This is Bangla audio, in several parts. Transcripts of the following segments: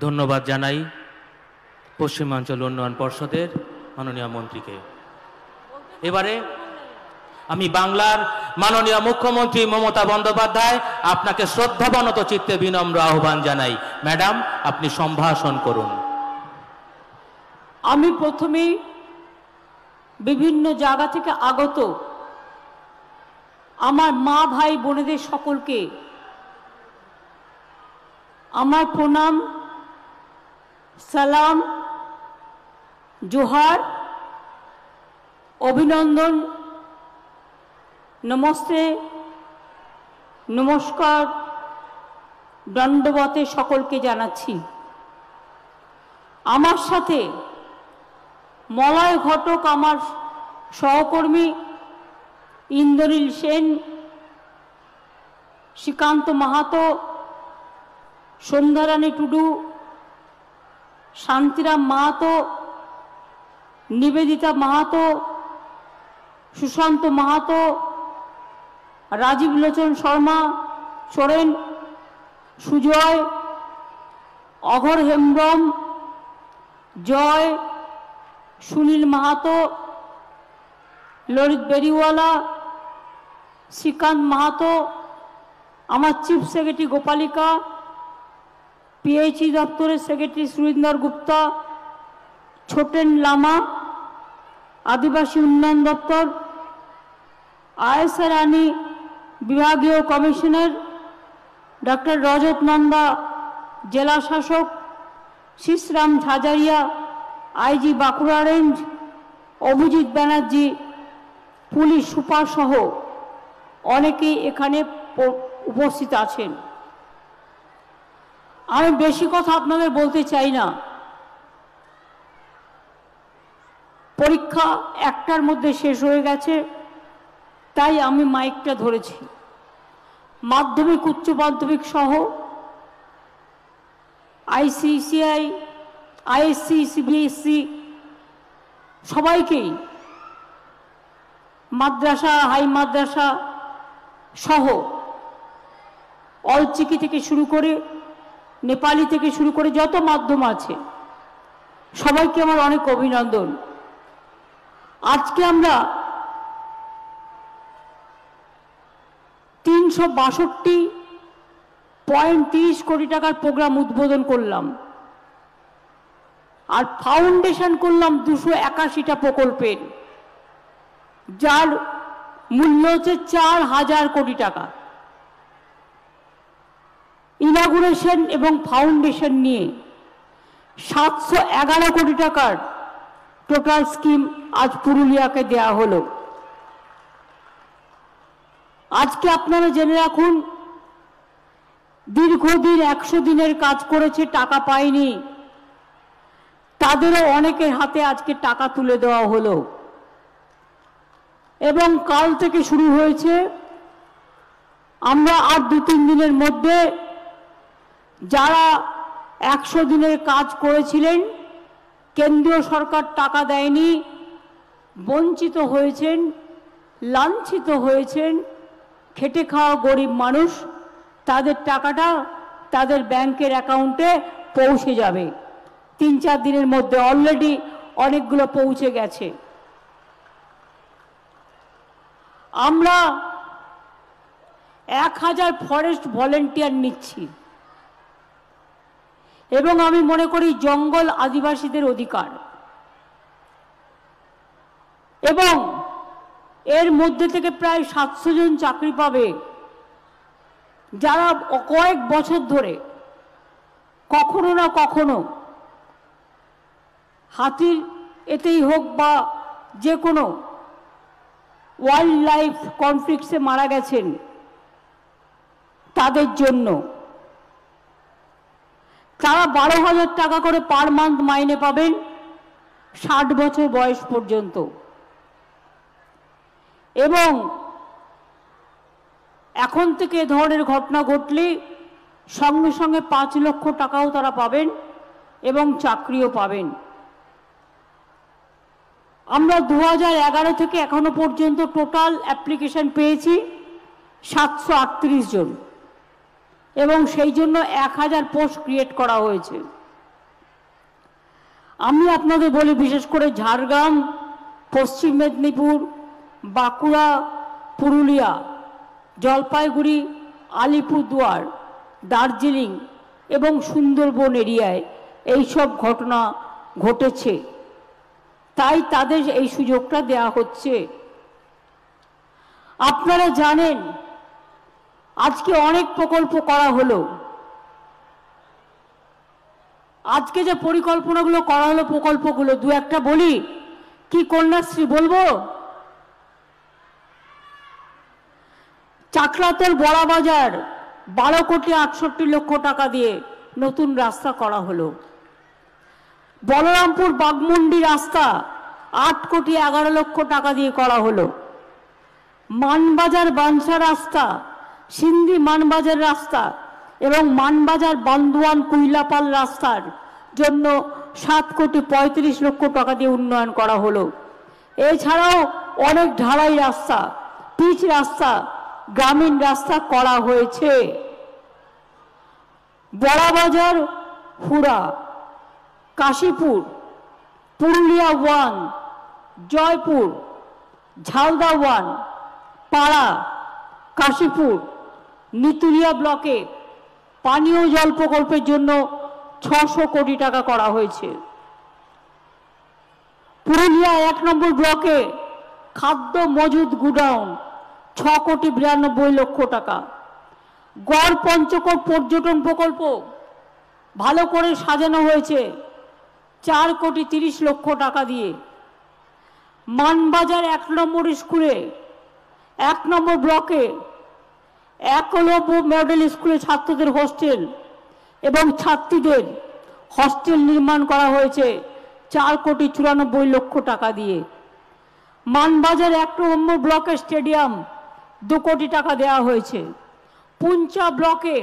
ধন্যবাদ জানাই পশ্চিমাঞ্চল উন্নয়ন পর্ষদের মাননীয় মন্ত্রীকে। এবারে আমি বাংলার মাননীয় মুখ্যমন্ত্রী মমতা বন্দ্যোপাধ্যায় আপনাকে শ্রদ্ধাবনত চিত্তে বিনম্র আহ্বান জানাই। ম্যাডাম, আপনি সম্ভাষণ করুন। আমি প্রথমেই বিভিন্ন জায়গা থেকে আগত আমার মা ভাই বোনেদের সকলকে আমার প্রণাম, সালাম, জোহার, অভিনন্দন, নমস্তে, নমস্কার, দণ্ডবতে সকলকে জানাচ্ছি। আমার সাথে মলয় ঘটক, আমার সহকর্মী ইন্দ্রনীল সেন, শ্রীকান্ত মাহাতো, সন্ধ্যারানী টুডু, শান্তিরাম মাহাতো, নিবেদিতা মাহাতো, সুশান্ত মাহাতো, রাজীব লোচন শর্মা সোরেন, সুজয়, অঘর হেমব্রম, জয়, সুনীল মাহাতো, ললিত বেরিওয়ালা, শ্রীকান্ত মাহাতো, আমার চিফ সেক্রেটারি গোপালিকা, পিএইচই দপ্তরের সেক্রেটারি সুরিন্দর গুপ্তা, ছোটেন লামা, আদিবাসী উন্নয়ন দপ্তর, আয়েশা রানী বিভাগীয় কমিশনার, ডক্টর রজত নন্দা জেলা শাসক, Shishram Jhajharia IG Bankura range, Abhijit Banerjee police super সহ অনেকেই এখানে উপস্থিত আছেন। আমি বেশি কথা আপনাদের বলতে চাই না। পরীক্ষা 1টার মধ্যে শেষ হয়ে গেছে, তাই আমি মাইকটা ধরেছি। মাধ্যমিক উচ্চ মাধ্যমিক সহ আইসিসিআই, আইএসসি, সিবিএসসি সবাইকেই, মাদ্রাসা, হাই মাদ্রাসা সহ অলচিকি থেকে শুরু করে নেপালি থেকে শুরু করে যত মাধ্যম আছে সবাইকে আমার অনেক অভিনন্দন। আজকে আমরা 362.30 কোটি টাকার প্রোগ্রাম উদ্বোধন করলাম, আর ফাউন্ডেশন করলাম 281টা প্রকল্পের, যার মূল্য হচ্ছে 4000 কোটি টাকা। ইনাগুরেশন এবং ফাউন্ডেশন নিয়ে 711 কোটি টাকার টোটাল স্কিম আজ পুরুলিয়াকে দেয়া হলো। আজকে আপনারা জেনে রাখুন, দীর্ঘদিন 100 দিনের কাজ করেছে, টাকা পায়নি, তাদেরও অনেকের হাতে আজকে টাকা তুলে দেওয়া হলো। এবং কাল থেকে শুরু হয়েছে, আমরা আর 2-3 দিনের মধ্যে যারা 100 দিনের কাজ করেছিলেন, কেন্দ্রীয় সরকার টাকা দেয়নি, বঞ্চিত হয়েছেন, লাঞ্ছিত হয়েছেন, খেটে খাওয়া গরিব মানুষ, তাদের টাকাটা তাদের ব্যাংকের অ্যাকাউন্টে পৌঁছে যাবে 3-4 দিনের মধ্যে। অলরেডি অনেকগুলো পৌঁছে গেছে। আমরা 1000 ফরেস্ট ভলেন্টিয়ার নিচ্ছি, এবং আমি মনে করি জঙ্গল আদিবাসীদের অধিকার, এবং এর মধ্যে থেকে প্রায় 700 জন চাকরি পাবে, যারা কয়েক বছর ধরে কখনো না কখনো হাতির এতেই হোক বা যে কোনো ওয়াইল্ড লাইফ কনফ্লিক্টসে মারা গেছেন, তাদের জন্য তারা 12,000 টাকা করে পার মান্থ মাইনে পাবেন 60 বছর বয়স পর্যন্ত। এবং এখন থেকে এ ধরনের ঘটনা ঘটলে সঙ্গে সঙ্গে 5 লক্ষ টাকাও তারা পাবেন এবং চাকরিও পাবেন। আমরা 2011 থেকে এখনো পর্যন্ত টোটাল অ্যাপ্লিকেশন পেয়েছি 738 জন, এবং সেই জন্য 1000 পোস্ট ক্রিয়েট করা হয়েছে। আমি আপনাদের বলি, বিশেষ করে ঝাড়গ্রাম, পশ্চিম মেদিনীপুর, বাঁকুড়া, পুরুলিয়া, জলপাইগুড়ি, আলিপুরদুয়ার, দার্জিলিং এবং সুন্দরবন এরিয়ায় এইসব ঘটনা ঘটেছে, তাই তাদের এই সুযোগটা দেয়া হচ্ছে। আপনারা জানেন আজকে অনেক প্রকল্প করা হলো। আজকে যে পরিকল্পনাগুলো করা হলো, প্রকল্পগুলো দু একটা বলি। কি কন্যাশ্রী বলবো? চাকলাতল বড়াবাজার 12,68,00,000 টাকা দিয়ে নতুন রাস্তা করা হলো। বলরামপুর বাগমুন্ডি রাস্তা 8,11,00,000 টাকা দিয়ে করা হলো। মানবাজার বাঞ্ছা রাস্তা, সিন্ধি মানবাজার রাস্তা এবং মানবাজার বান্দোয়ান কুইলাপাল রাস্তার জন্য 7,35,00,000 টাকা দিয়ে উন্নয়ন করা হলো। এছাড়াও অনেক ঢালাই রাস্তা, পিচ রাস্তা, গ্রামীণ রাস্তা করা হয়েছে। বড়াবাজার, হুড়া, কাশীপুর, পুরুলিয়া 1, জয়পুর, ঝালদা 1, পাড়া, কাশীপুর, নিতুলিয়া ব্লকে পানীয় জল প্রকল্পের জন্য 600 কোটি টাকা করা হয়েছে। পুরুলিয়া 1 নম্বর ব্লকে খাদ্য মজুদ গুডাউন 6,92,00,000 টাকা। গড় পঞ্চকোট পর্যটন প্রকল্প ভালো করে সাজানো হয়েছে 4,30,00,000 টাকা দিয়ে। মানবাজার 1 নম্বর স্কুলে 1 নম্বর ব্লকে একলব্য মডেল স্কুলে ছাত্রদের হোস্টেল এবং ছাত্রীদের হস্টেল নির্মাণ করা হয়েছে 4,94,00,000 টাকা দিয়ে। মানবাজার 1 নম্বর ব্লকের স্টেডিয়াম 2 কোটি টাকা দেওয়া হয়েছে। পুঞ্চা ব্লকে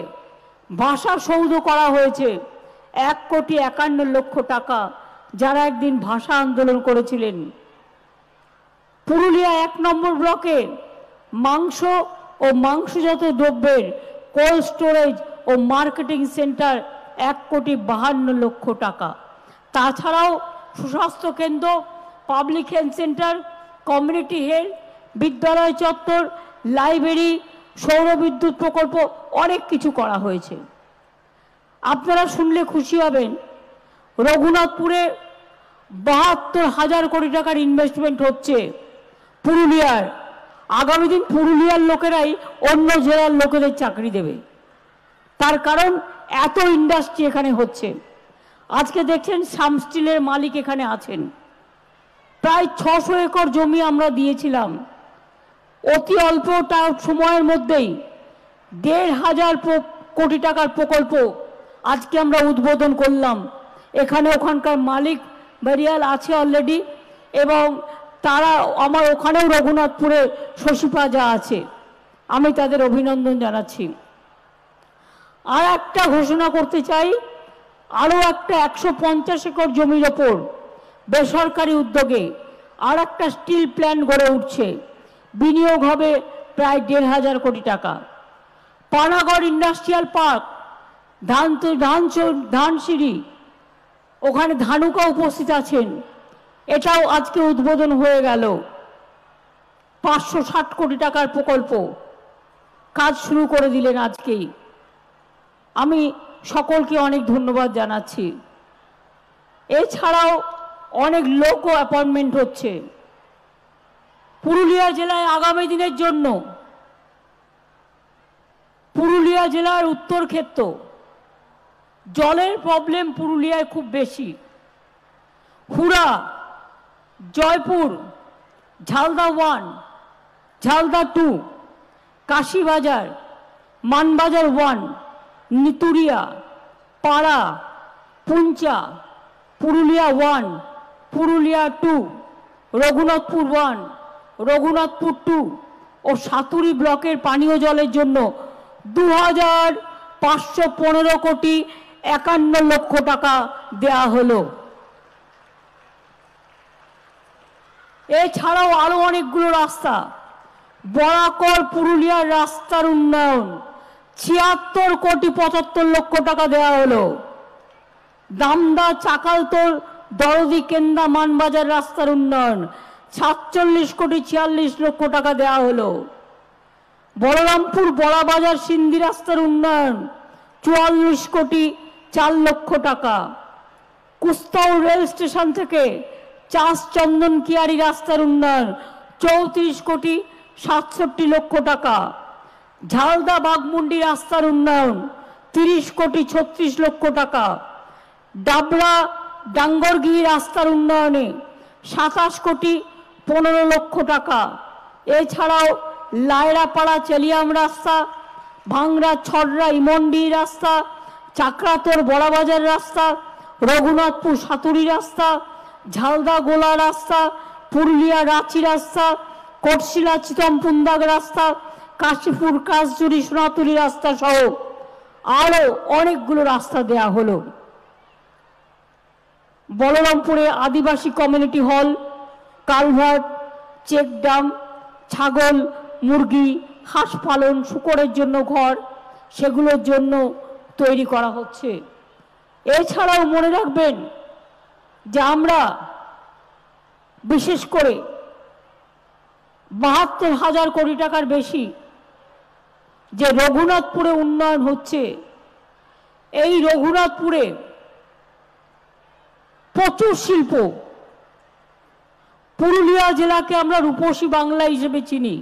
ভাষা সৌধ করা হয়েছে 1,51,00,000 টাকা, যারা একদিন ভাষা আন্দোলন করেছিলেন। পুরুলিয়া 1 নম্বর ব্লকে মাংস ও মাংসজাত দ্রব্যের কোল্ড স্টোরেজ ও মার্কেটিং সেন্টার 1,52,00,000 টাকা। তাছাড়াও সুস্বাস্থ্য কেন্দ্র, public health centre, community health, বিদ্যালয় চত্বর, লাইব্রেরি, সৌরবিদ্যুৎ প্রকল্প, অনেক কিছু করা হয়েছে। আপনারা শুনলে খুশি হবেন, রঘুনাথপুরে 72,000 কোটি টাকার ইনভেস্টমেন্ট হচ্ছে পুরুলিয়ার। আগামী দিন পুরুলিয়ার লোকেরাই অন্য জেলার লোকেদের চাকরি দেবে, তার কারণ এত ইন্ডাস্ট্রি এখানে হচ্ছে। আজকে দেখছেন সাম স্টিলের মালিক এখানে আছেন। প্রায় 600 একর জমি আমরা দিয়েছিলাম। অতি অল্প সময়ের মধ্যেই 1,500 কোটি টাকার প্রকল্প আজকে আমরা উদ্বোধন করলাম। এখানে ওখানকার মালিক বেরিয়াল আছে অলরেডি, এবং তারা আমার ওখানেও রঘুনাথপুরে শশী প্লাজা আছে, আমি তাদের অভিনন্দন জানাচ্ছি। আর একটা ঘোষণা করতে চাই, আরও একটা 150 একর জমির ওপর বেসরকারি উদ্যোগে আর একটা স্টিল প্ল্যান্ট গড়ে উঠছে, বিনিয়োগ হবে প্রায় 1,500 কোটি টাকা। পানাগড় ইন্ডাস্ট্রিয়াল পার্ক, ধানসিঁড়ি, ওখানে ধানুকা উপস্থিত আছেন, এটাও আজকে উদ্বোধন হয়ে গেল। 560 কোটি টাকার প্রকল্প কাজ শুরু করে দিলেন আজকেই। আমি সকলকে অনেক ধন্যবাদ জানাচ্ছি। এছাড়াও অনেক লোকও অ্যাপয়েন্টমেন্ট হচ্ছে পুরুলিয়া জেলায় আগামী দিনের জন্য। পুরুলিয়া জেলার উত্তর ক্ষেত্র, জলের প্রবলেম পুরুলিয়ায় খুব বেশি। হুড়া, জয়পুর, ঝালদা 1, ঝালদা 2, কাশীবাজার, মানবাজার 1, নিতুরিয়া, পাড়া, পুঞ্চা, পুরুলিয়া 1, পুরুলিয়া 2, রঘুনাথপুর 1, রঘুনাথপুর 2 ও সাতুরি ব্লকের পানীয় জলের জন্য 2,515,51,00,000 টাকা দেয়া হলো। এছাড়াও আরো অনেকগুলো রাস্তা, বরাকর পুরুলিয়ার রাস্তার উন্নয়ন 76,75,00,000 টাকা দেওয়া হলো। দামদা চাকালতোর দরদি কেন্দা মানবাজার রাস্তার উন্নয়ন 47,46,00,000 টাকা দেওয়া হলো। বলরামপুর বড়াবাজার সিন্ধি রাস্তার উন্নয়ন 44,04,00,000 টাকা। কুস্তাউ রেল স্টেশন থেকে চাষ চন্দন কিয়ারি রাস্তার উন্নয়ন 34,67,00,000 টাকা। ঝালদা বাগমুন্ডি রাস্তার উন্নয়ন 30,36,00,000 টাকা। ডাবরা ডাঙ্গরগিরি রাস্তার উন্নয়নে 27,15,00,000 টাকা। এছাড়াও লায়রাপাড়া চেলিয়াম রাস্তা, ভাংড়া ছড়রা ইমন্ডি রাস্তা, চাকরাতর বড়াবাজার রাস্তা, রঘুনাথপুর সাতুরি রাস্তা, ঝালদা গোলা রাস্তা, পুরুলিয়া রাঁচি রাস্তা, কোটশিলা চিতমপুন্দাগ রাস্তা, কাশীপুর কাশজুরি সোনাতুলি রাস্তা সহ আরো অনেকগুলো রাস্তা দেয়া হলো। বলরামপুরে আদিবাসী কমিউনিটি হল, কালভার্ট, চেকডাম, ছাগল মুরগি হাঁস পালন শুকরের জন্য ঘর, সেগুলোর জন্য তৈরি করা হচ্ছে। এছাড়াও মনে রাখবেন যে আমরা বিশেষ করে 72,000 কোটি টাকার বেশি যে রঘুনাথপুরে উন্নয়ন হচ্ছে, এই রঘুনাথপুরে প্রচুর শিল্প। পুরুলিয়া জেলাকে আমরা রূপসী বাংলা হিসেবে চিনি।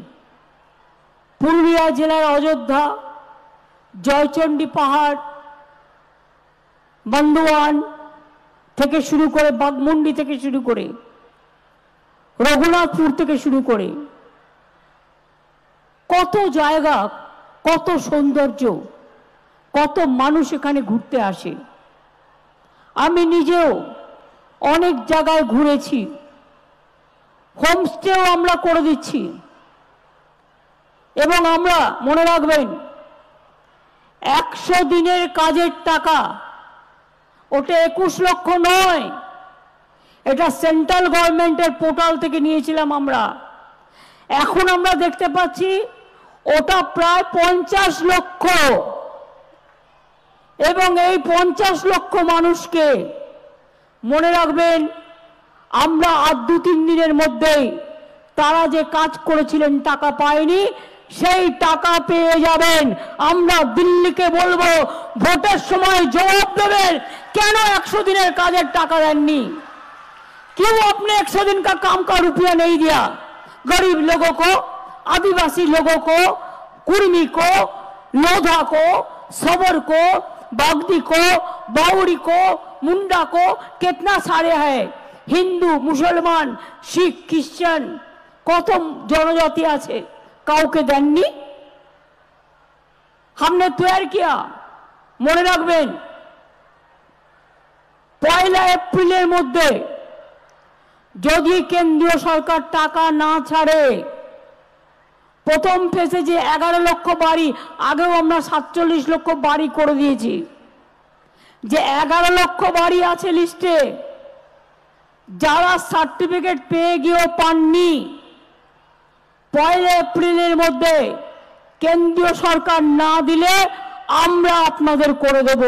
পুরুলিয়া জেলার অযোধ্যা, জয়চণ্ডী পাহাড়, বান্দোয়ান থেকে শুরু করে বাগমুন্ডি থেকে শুরু করে রঘুনাথপুর থেকে শুরু করে কত জায়গা, কত সৌন্দর্য, কত মানুষ এখানে ঘুরতে আসে। আমি নিজেও অনেক জায়গায় ঘুরেছি, হোমস্টেও আমরা করে দিচ্ছি। এবং আমরা মনে রাখবেন 100 দিনের কাজের টাকা, ওটা 21 লক্ষ নয়, এটা সেন্ট্রাল গভর্নমেন্টের পোর্টাল থেকে নিয়েছিলাম আমরা। এখন আমরা দেখতে পাচ্ছি ওটা প্রায় 50 লক্ষ। এবং এই 50 লক্ষ মানুষকে মনে রাখবেন আমরা আর 2-3 দিনের মধ্যেই তারা যে কাজ করেছিলেন টাকা পায়নি, সেই টাকা পেয়ে যাবেন। আমরা দিল্লিকে বলবো ভোটের সময় জবাব দেবেন কেন 100 দিনের কাজের টাকা দেননি। क्यों आपने 100 दिन का काम का रुपया नहीं दिया? गरीब लोगों को, आदिवासी लोगों को, कुर्मी को, लोधा को, सबर को, बागदी को, बाउरी को, मुंडा को, कितना सारे हैं, हिंदू मुसलमान শিখ খ্রিস্টান কত জনজাতি আছে, কাউকে দেননি। हमने तैयार किया। মনে রাখবেন 1 এপ্রিলের মধ্যে যদি কেন্দ্রীয় সরকার টাকা না ছাড়ে, প্রথম ফেজে যে 11 লক্ষ বাড়ি, আগেও আমরা 47 লক্ষ বাড়ি করে দিয়েছি, যে 11 লক্ষ বাড়ি আছে লিস্টে, যারা সার্টিফিকেট পেয়ে গিয়েও পাননি, 1 এপ্রিলের মধ্যে কেন্দ্রীয় সরকার না দিলে আমরা আপনাদের করে দেব।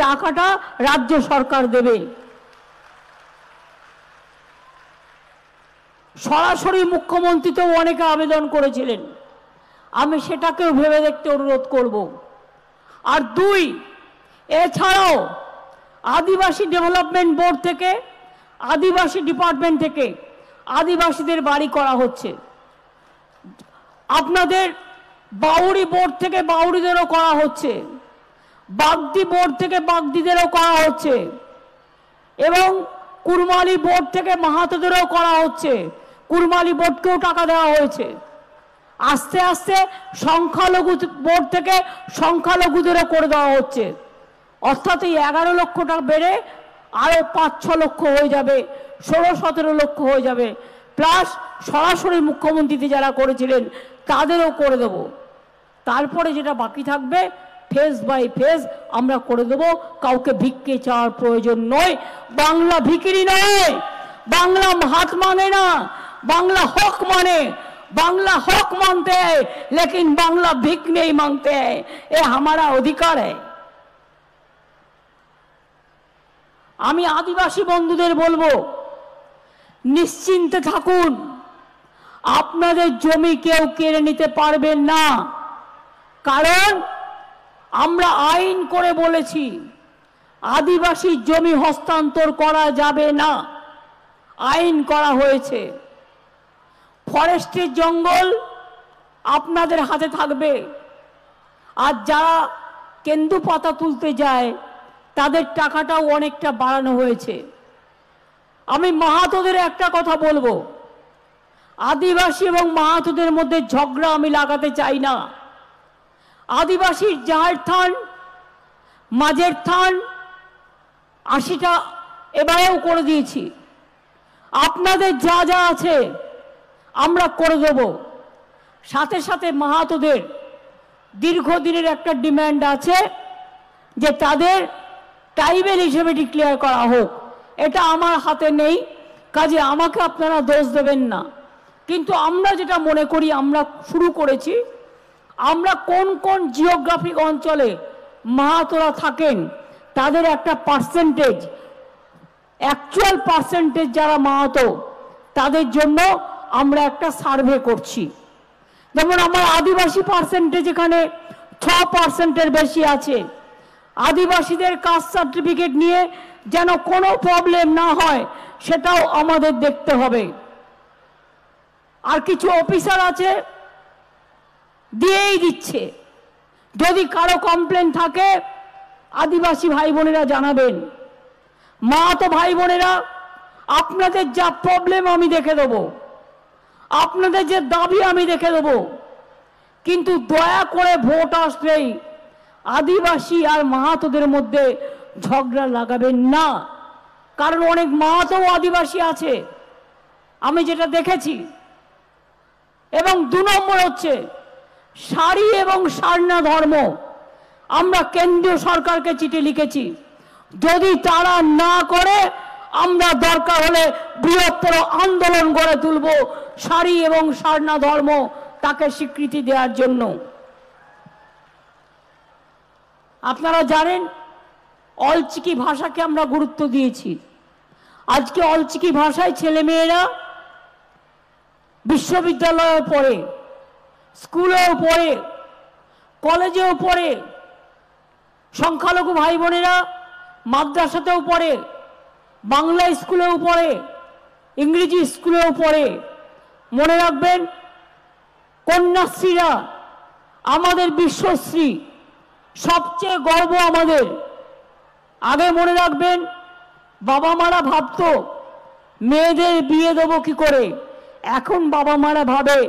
টাকাটা রাজ্য সরকার দেবে। সরাসরি মুখ্যমন্ত্রী তো অনেকে আবেদন করেছিলেন, আমি সেটাকেও ভেবে দেখতে অনুরোধ করব। আর 2, এছাড়াও আদিবাসী ডেভেলপমেন্ট বোর্ড থেকে, আদিবাসী ডিপার্টমেন্ট থেকে আদিবাসীদের বাড়ি করা হচ্ছে। আপনাদের বাউরি বোর্ড থেকে বাউরিদেরও করা হচ্ছে, বাগদি বোর্ড থেকে বাগদিদেরও করা হচ্ছে, এবং কুরমালি বোর্ড থেকে মাহাতোদেরও করা হচ্ছে। কুরমালি বোর্ডকেও টাকা দেওয়া হয়েছে। আস্তে আস্তে সংখ্যালঘু বোর্ড থেকে সংখ্যালঘুদেরও করে দেওয়া হচ্ছে। অর্থাৎ এই 11 লক্ষ টাকা বেড়ে আরো 5-6 লক্ষ হয়ে যাবে, 16-17 লক্ষ হয়ে যাবে। প্লাস সরাসরি মুখ্যমন্ত্রীতে যারা করেছিলেন তাদেরও করে দেব। তারপরে যেটা বাকি থাকবে ফেজ বাই ফেজ আমরা করে দেব। কাউকে ভিক্ষে চাওয়ার প্রয়োজন নয়। বাংলা ভিখিরি নয়, बांग्ला हाथ मांगे ना, बांग्ला हक माने। बांग्ला हक मांगते हैं लेकिन बांग्ला भीख नहीं मांगते हैं, ये हमारा अधिकार है। আমি আদিবাসী বন্ধুদের বলবো, নিশ্চিন্তে থাকুন, আপনাদের জমি কেউ কেড়ে নিতে পারবেন না। কারণ আমরা আইন করে বলেছি আদিবাসী জমি হস্তান্তর করা যাবে না, আইন করা হয়েছে। ফরেস্টের জঙ্গল আপনাদের হাতে থাকবে। আর যারা কেন্দু পাতা তুলতে যায় তাদের টাকাটাও অনেকটা বাড়ানো হয়েছে। আমি মাহাতোদের একটা কথা বলবো, আদিবাসী এবং মাহাতোদের মধ্যে ঝগড়া আমি লাগাতে চাই না। আদিবাসীর জাহের থান, মাঝের থান 80টা এবারেও করে দিয়েছি। আপনাদের যা যা আছে আমরা করে দেব। সাথে সাথে মাহাতোদের দীর্ঘদিনের একটা ডিমান্ড আছে যে তাদের ট্রাইবেল হিসেবে ডিক্লেয়ার করা হোক। এটা আমার হাতে নেই, কাজে আমাকে আপনারা দোষ দেবেন না। কিন্তু আমরা যেটা মনে করি, আমরা শুরু করেছি, আমরা কোন কোন জিওগ্রাফিক অঞ্চলে মাহাতোরা থাকেন তাদের একটা পার্সেন্টেজ, অ্যাকচুয়াল পার্সেন্টেজ যারা মাহাতো তাদের জন্য আমরা একটা সার্ভে করছি। যেমন আমার আদিবাসী পার্সেন্টেজ এখানে 6%-এর বেশি আছে। আদিবাসীদের কাস্ট সার্টিফিকেট নিয়ে যেন কোনো প্রবলেম না হয় সেটাও আমাদের দেখতে হবে। আর কিছু অফিসার আছে দিয়েই দিচ্ছে। যদি কারো কমপ্লেন থাকে আদিবাসী ভাই বোনেরা জানাবেন। মাহাতো ভাই বোনেরা, আপনাদের যা প্রবলেম আমি দেখে দেবো, আপনাদের যে দাবি আমি দেখে দেবো। কিন্তু দয়া করে ভোট আসলেই আদিবাসী আর মাহাতোদের মধ্যে ঝগড়া লাগাবেন না। কারণ অনেক মাহাতো আদিবাসী আছে, আমি যেটা দেখেছি। এবং 2 নম্বর হচ্ছে সারি এবং সারনা ধর্ম। আমরা কেন্দ্রীয় সরকারকে চিঠি লিখেছি, যদি তারা না করে আমরা দরকার হলে বৃহত্তর আন্দোলন গড়ে তুলব সারি এবং সারনা ধর্ম তাকে স্বীকৃতি দেওয়ার জন্য। আপনারা জানেন অলচিকি ভাষাকে আমরা গুরুত্ব দিয়েছি। আজকে অলচিকি ভাষায় ছেলেমেয়েরা বিশ্ববিদ্যালয়ে পড়ে, স্কুলেও পড়ে, কলেজেও পড়ে, সংখ্যালঘু ভাই বোনেরা মাদ্রাসাতেও পড়ে, বাংলা স্কুলেও পড়ে, ইংরেজি স্কুলেও পড়ে। মনে রাখবেন, কন্যাশ্রীরা আমাদের বিশ্বশ্রী, সবচেয়ে গর্ব আমাদের। আগে মনে রাখবেন, বাবা মারা ভাবতো মেয়েদের বিয়ে দেবো কি করে। এখন বাবা মারা ভাবে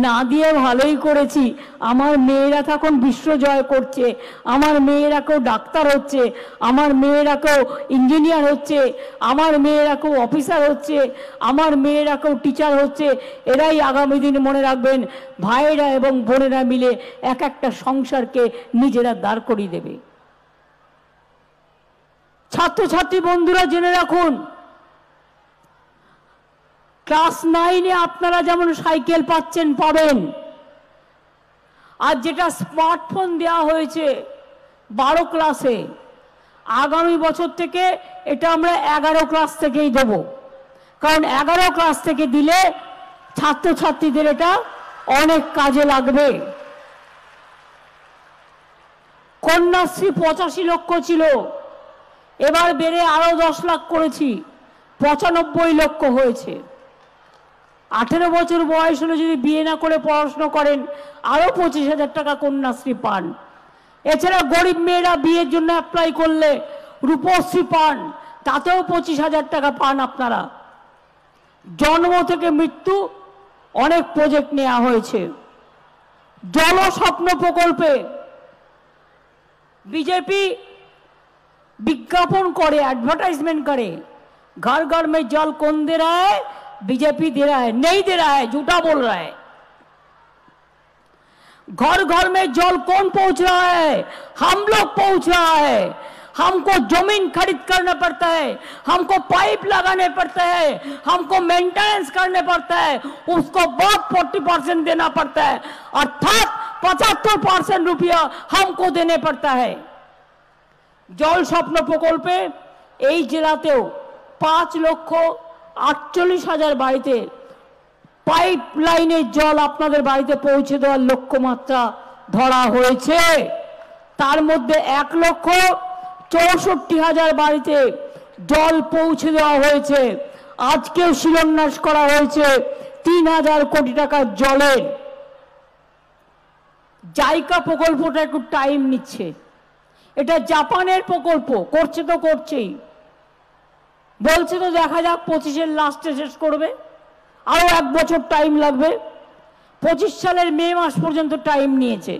না দিয়ে ভালোই করেছি, আমার মেয়েরা তখন বিশ্ব জয় করছে, আমার মেয়েরা কেউ ডাক্তার হচ্ছে, আমার মেয়েরা কেউ ইঞ্জিনিয়ার হচ্ছে, আমার মেয়েরা কেউ অফিসার হচ্ছে, আমার মেয়েরা কেউ টিচার হচ্ছে। এরাই আগামী দিন মনে রাখবেন ভাইয়েরা এবং বোনেরা মিলে এক একটা সংসারকে নিজেরা দাঁড় করিয়ে দেবে। ছাত্রছাত্রী বন্ধুরা জেনে রাখুন, ক্লাস 9-এ আপনারা যেমন সাইকেল পাচ্ছেন, পাবেন। আর যেটা স্মার্টফোন দেওয়া হয়েছে 12 ক্লাসে, আগামী বছর থেকে এটা আমরা 11 ক্লাস থেকেই দেব। কারণ 11 ক্লাস থেকে দিলে ছাত্রছাত্রীদের এটা অনেক কাজে লাগবে। কন্যাশ্রী 85 লক্ষ ছিল, এবার বেড়ে আরো 10 লাখ করেছি, 95 লক্ষ হয়েছে। 18 বছর বয়স হলে যদি বিয়ে না করে পড়াশোনা করেন আরো 25,000 টাকা কন্যাশ্রী পান। এছাড়া গরিব মেয়েরা বিয়ের জন্য অ্যাপ্লাই করলে রূপশ্রী পান, তাতেও 25,000 টাকা পান আপনারা। জন্ম থেকে মৃত্যু অনেক প্রজেক্ট নেওয়া হয়েছে। জল স্বপ্ন প্রকল্পে বিজেপি विज्ञापन करे, एडवर्टाइजमेंट करे, घर घर में जल कौन दे रहा है? बीजेपी दे रहा है। नहीं दे रहा है, झूठा बोल रहा है। घर घर में जल कौन पहुंच रहा है? हम लोग पहुंच रहा है। हमको जमीन खरीद करना पड़ता है, हमको पाइप लगाने पड़ता है, हमको मेंटेनेंस करने पड़ता है, उसको बहुत 40% देना पड़ता है, अर्थात 75% रुपया हमको देने पड़ता है। जल स्वप्न प्रकल्पे এই জেলাতেও 5,48,000 বাড়িতে পাইপ লাইনের জল আপনাদের বাড়িতে পৌঁছে দেওয়ার লক্ষ্যমাত্রা ধরা হয়েছে। তার মধ্যে 1,64,000 বাড়িতে জল পৌঁছে দেওয়া হয়েছে। আজকেও শিলান্যাস করা হয়েছে 3,000 কোটি টাকার জলের। জাইকা প্রকল্পটা একটু টাইম নিচ্ছে। এটা জাপানের প্রকল্প, করছে তো করছেই, বলছে তো দেখা যাক 25-এর লাস্টে শেষ করবে, আরো 1 বছর টাইম লাগবে। 25 সালের মে মাস পর্যন্ত টাইম নিয়েছে,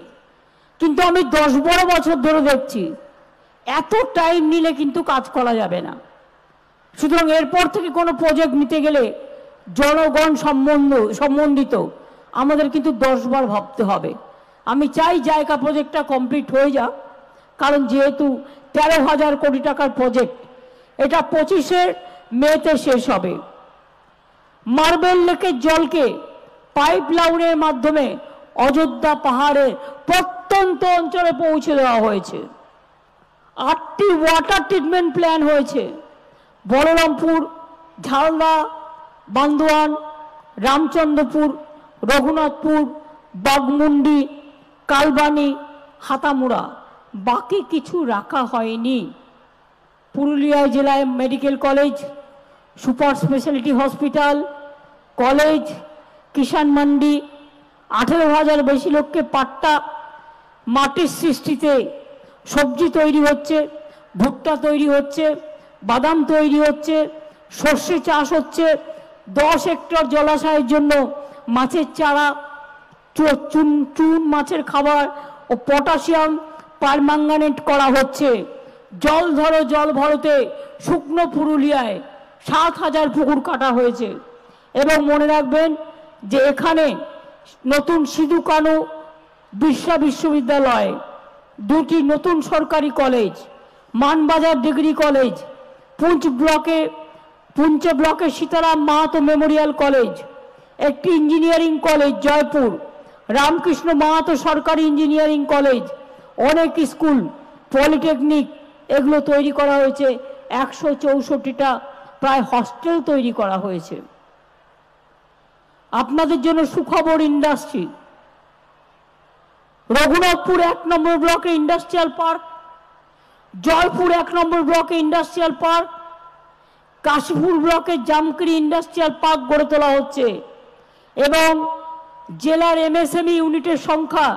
কিন্তু আমি 10-12 বছর ধরে দেখছি এত টাইম নিলে কিন্তু কাজ করা যাবে না। সুতরাং এরপর থেকে কোনো প্রজেক্ট নিতে গেলে জনগণ সম্বন্ধিত আমাদের কিন্তু 10 বার ভাবতে হবে। আমি চাই জায়গা প্রজেক্টটা কমপ্লিট হয়ে যাক, কারণ যেহেতু 13,000 কোটি টাকার প্রজেক্ট, এটা 25-এর মেতে শেষ হবে। মার্বেল লেকের জলকে পাইপ লাইনের মাধ্যমে অযোধ্যা পাহাড়ে প্রত্যন্ত অঞ্চলে পৌঁছে দেওয়া হয়েছে। 8টি ওয়াটার ট্রিটমেন্ট প্ল্যান হয়েছে। বলরামপুর, ঝালদা, বান্দোয়ান, রামচন্দ্রপুর, রঘুনাথপুর, বাঘমুন্ডি, কালবানি, হাতামুড়া, বাকি কিছু রাখা হয়নি। পুরুলিয়া জেলায় medical college, super speciality hospital, college, Kisan Mandi, 18,000 বেশি লোককে পাট্টা, মাটির সৃষ্টিতে সবজি তৈরি হচ্ছে, ভুট্টা তৈরি হচ্ছে, বাদাম তৈরি হচ্ছে, সর্ষে চাষ হচ্ছে। 10 হেক্টর জলাশয়ের জন্য মাছের চারা, চুন মাছের খাবার ও পটাশিয়াম পারম্যাঙ্গানেট করা হচ্ছে। জল ধরো জল ভরতে শুকনো পুরুলিয়ায় 7,000 পুকুর কাটা হয়েছে। এবং মনে রাখবেন যে এখানে নতুন সিধু কানু বিশ্ববিদ্যালয়, 2টি নতুন সরকারি college, Manbazar degree college, Poonch ব্লকে সীতারাম মাহাতো মেমোরিয়াল কলেজ, একটি ইঞ্জিনিয়ারিং কলেজ জয়পুর, রামকৃষ্ণ মাহাতো সরকারি ইঞ্জিনিয়ারিং কলেজ, অনেক স্কুল, পলিটেকনিক, এগুলো তৈরি করা হয়েছে। 164টা প্রায় হস্টেল তৈরি করা হয়েছে। আপনাদের জন্য সুখবর, ইন্ডাস্ট্রি, রঘুনাথপুর 1 নম্বর ব্লকে ইন্ডাস্ট্রিয়াল পার্ক, জয়পুর 1 নম্বর ব্লকে ইন্ডাস্ট্রিয়াল পার্ক, কাশীপুর ব্লকে জামকড়ি ইন্ডাস্ট্রিয়াল পার্ক গড়ে তোলা হচ্ছে। এবং জেলার এমএসএমই ইউনিটের সংখ্যা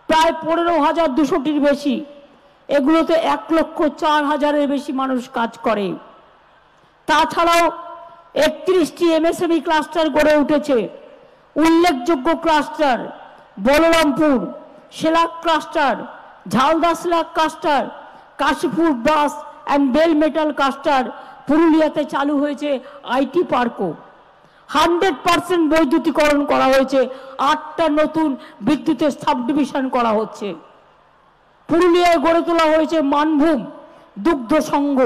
প্রায় 15,200টির বেশি। এগুলোতে 1,04,000-এর বেশি মানুষ কাজ করে। তাছাড়াও 31টি এমএসএমই ক্লাস্টার গড়ে উঠেছে। উল্লেখযোগ্য cluster Balrampur shellac cluster, Jhalda shellac cluster, Kashipur brass and bell metal cluster. পুরুলিয়াতে চালু হয়েছে আইটি পার্কও। 100% বৈদ্যুতিকরণ করা হয়েছে। 8টা নতুন বিদ্যুতের সাব ডিভিশন করা হচ্ছে। পুরুলিয়ায় গড়ে তোলা হয়েছে মানভূম দুগ্ধ সংঘ,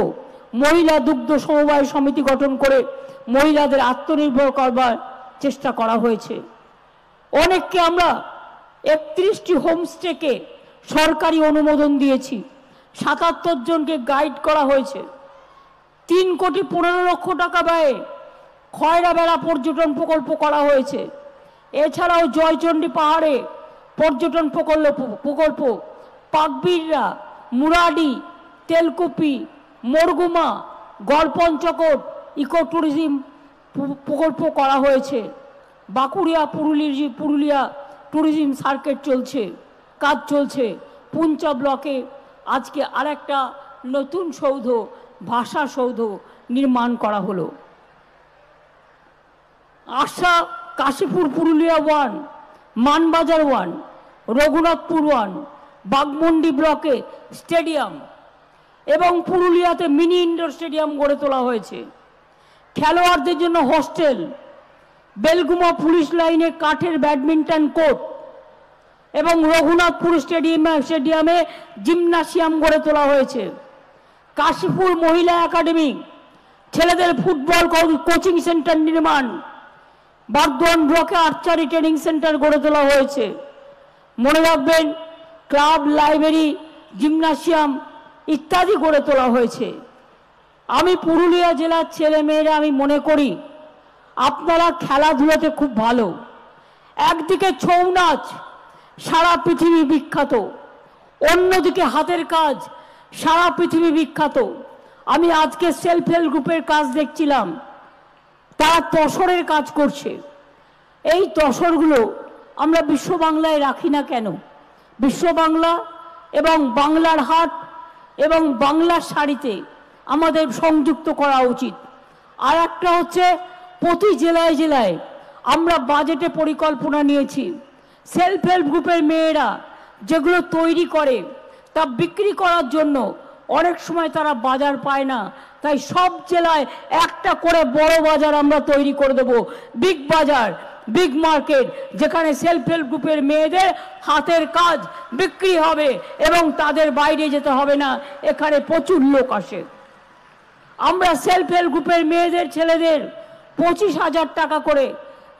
মহিলা দুগ্ধ সমবায় সমিতি গঠন করে মহিলাদের আত্মনির্ভর করবার চেষ্টা করা হয়েছে। অনেককে আমরা 31টি হোমস্টেকে সরকারি অনুমোদন দিয়েছি। 77 জনকে গাইড করা হয়েছে। 3,15,00,000 টাকা ব্যয়ে খয়রা বেড়া পর্যটন প্রকল্প করা হয়েছে। এছাড়াও জয়চণ্ডী পাহাড়ে পর্যটন প্রকল্প, পাকবিড়রা, মুরাডি, তেলকুপি, মরগুমা, গড়পঞ্চকোট ইকো ট্যুরিজম প্রকল্প করা হয়েছে। বাঁকুড়িয়া পুরুলিয়া ট্যুরিজম সার্কিট কাজ চলছে। পুঞ্চ ব্লকে আজকে আরেকটা নতুন সৌধ, ভাষা সৌধ নির্মাণ করা হলো। আশা কাশীপুর পুরুলিয়া 1, মানবাজার 1, রঘুনাথপুর 1, বাঘমুন্ডি ব্লকে স্টেডিয়াম এবং পুরুলিয়াতে মিনি ইনডোর স্টেডিয়াম গড়ে তোলা হয়েছে। খেলোয়াড়দের জন্য হোস্টেল, বেলগুমা পুলিশ লাইনে কাঠের ব্যাডমিন্টন কোর্ট এবং রঘুনাথপুর স্টেডিয়ামে জিমনাসিয়াম গড়ে তোলা হয়েছে। কাশীপুর মহিলা একাডেমি, ছেলেদের ফুটবল কোচিং সেন্টার নির্মাণ, বাগদোয়ান ব্লকে আর্চারি ট্রেনিং সেন্টার গড়ে তোলা হয়েছে। মনে রাখবেন, ক্লাব, লাইব্রেরি, জিমনাসিয়াম ইত্যাদি গড়ে তোলা হয়েছে। আমি পুরুলিয়া জেলার ছেলেমেয়েরা আমি মনে করি আপনারা খেলাধুলাতে খুব ভালো। একদিকে ছৌ নাচ সারা পৃথিবী বিখ্যাত, অন্যদিকে হাতের কাজ সারা পৃথিবী বিখ্যাত। আমি আজকে সেলফ হেল্প গ্রুপের কাজ দেখছিলাম, তারা তসরের কাজ করছে। এই তসরগুলো আমরা বিশ্ব বাংলায় রাখি না কেন? বিশ্ব বাংলা এবং বাংলার হাট এবং বাংলার শাড়িতে আমাদের সংযুক্ত করা উচিত। আর একটা হচ্ছে প্রতি জেলায় জেলায় আমরা বাজেটে পরিকল্পনা নিয়েছি, সেলফ হেল্প গ্রুপের মেয়েরা যেগুলো তৈরি করে তা বিক্রি করার জন্য অনেক সময় তারা বাজার পায় না, তাই সব জেলায় একটা করে বড় বাজার আমরা তৈরি করে দেব, বিগ বাজার, বিগ মার্কেট, যেখানে সেলফ হেল্প গ্রুপের মেয়েদের হাতের কাজ বিক্রি হবে এবং তাদের বাইরে যেতে হবে না, এখানে প্রচুর লোক আসে। আমরা সেলফ হেল্প গ্রুপের মেয়েদের ছেলেদের 25,000 টাকা করে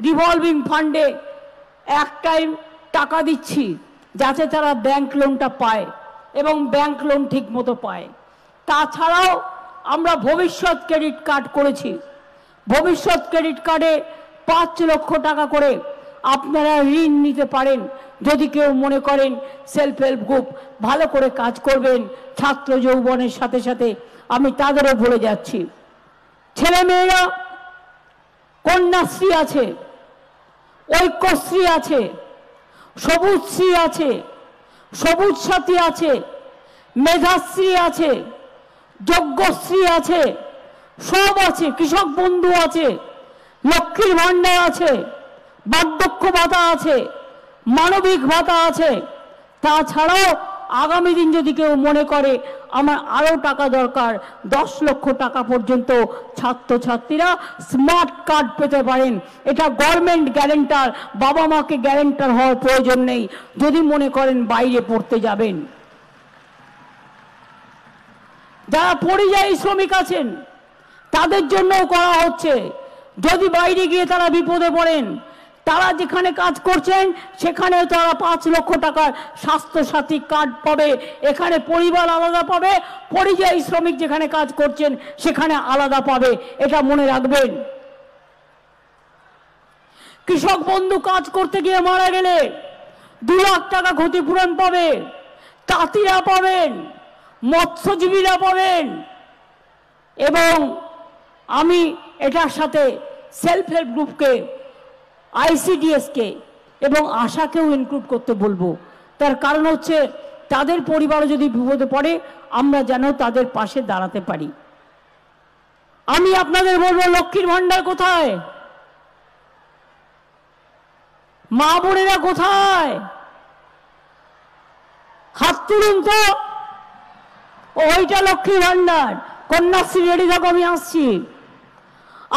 রিভলভিং ফান্ডে এক টাইম টাকা দিচ্ছি, যাতে তারা ব্যাংক লোনটা পায় এবং ব্যাংক লোন ঠিক মতো পায়। তাছাড়াও আমরা ভবিষ্যৎ ক্রেডিট কার্ড করেছি। ভবিষ্যৎ ক্রেডিট কার্ডে 5 লক্ষ টাকা করে আপনারা ঋণ নিতে পারেন যদি কেউ মনে করেন সেলফ হেল্প গ্রুপ ভালো করে কাজ করবেন ছাত্র যৌবনের সাথে সাথে। আমি তাদেরও বলে যাচ্ছি, ছেলেমেয়েরা কন্যাশ্রী আছে, ঐক্যশ্রী আছে, সবুজশ্রী আছে, সবুজ সাথী আছে, মেধাশ্রী আছে, যজ্ঞশ্রী আছে, সব আছে, কৃষক বন্ধু আছে, লক্ষ্মীর ভাণ্ডার আছে, বার্ধক্য ভাতা আছে, মানবিক ভাতা আছে। তাছাড়াও আগামী দিন যদি কেউ মনে করে আমার আরও টাকা দরকার, 10 লক্ষ টাকা পর্যন্ত ছাত্রছাত্রীরা স্মার্ট কার্ড পেতে পারেন। এটা গভর্নমেন্ট গ্যারেন্টার, বাবা মাকে গ্যারেন্টার হওয়ার প্রয়োজন নেই যদি মনে করেন বাইরে পড়তে যাবেন। যারা পরিযায়ী শ্রমিক আছেন তাদের জন্যও করা হচ্ছে, যদি বাইরে গিয়ে তারা বিপদে পড়েন, তারা যেখানে কাজ করছেন সেখানে তারা 5 লক্ষ টাকার স্বাস্থ্যসাথী কার্ড পাবে। এখানে পরিবার আলাদা পাবে, পরিযায়ী শ্রমিক যেখানে কাজ করছেন সেখানে আলাদা পাবে, এটা মনে রাখবেন। কৃষক বন্ধু কাজ করতে গিয়ে মারা গেলে 2 লাখ টাকা ক্ষতিপূরণ পাবে, তাঁতিরা পাবেন, মৎস্যজীবীরা পাবেন। এবং আমি এটার সাথে সেলফ হেল্প গ্রুপকে, আইসিডিএসকে এবং আশাকেও ইনক্লুড করতে বলবো। তার কারণ হচ্ছে তাদের পরিবারও যদি বিপদে পড়ে আমরা যেন তাদের পাশে দাঁড়াতে পারি। আমি আপনাদের বলবো, লক্ষ্মীর ভাণ্ডার কোথায়? মা বোনেরা কোথায়? হাত তুলুন তো। ওইটা লক্ষ্মীর ভাণ্ডার। কন্যাশ্রী রেডি থাকো, আমি আসছি।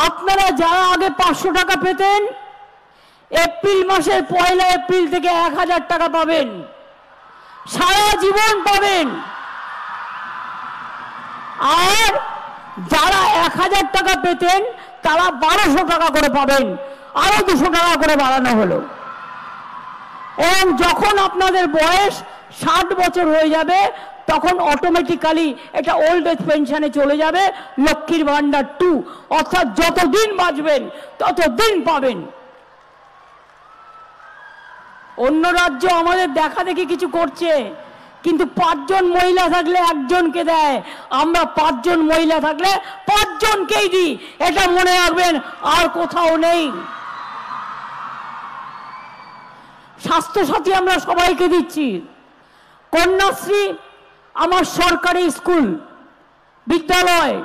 আপনারা যারা আগে 500 টাকা পেতেন, এপ্রিল মাসের 1 এপ্রিল থেকে 1000 টাকা পাবেন, সারা জীবন পাবেন। আর যারা 1000 টাকা পেতেন তারা 1200 টাকা করে পাবেন, আরো 200 টাকা করে বাড়ানো হলো। এবং যখন আপনাদের বয়স 60 বছর হয়ে যাবে তখন অটোমেটিক্যালি এটা ওল্ড এজ পেনশনে চলে যাবে, লক্ষ্মীর ভাণ্ডার 2, অর্থাৎ যতদিন বাঁচবেন ততদিন পাবেন। অন্য রাজ্য আমাদের দেখা দেখি কিছু করছে, কিন্তু 5 জন মহিলা থাকলে 1 জনকে দেয়, আমরা 5 জন মহিলা থাকলে 5 জনকেই দিই। এটা মনে রাখবেন, আর কোথাও নেই। স্বাস্থ্যসাথী আমরা সবাইকে দিচ্ছি। কন্যাশ্রী আমার সরকারি স্কুল, বিদ্যালয়,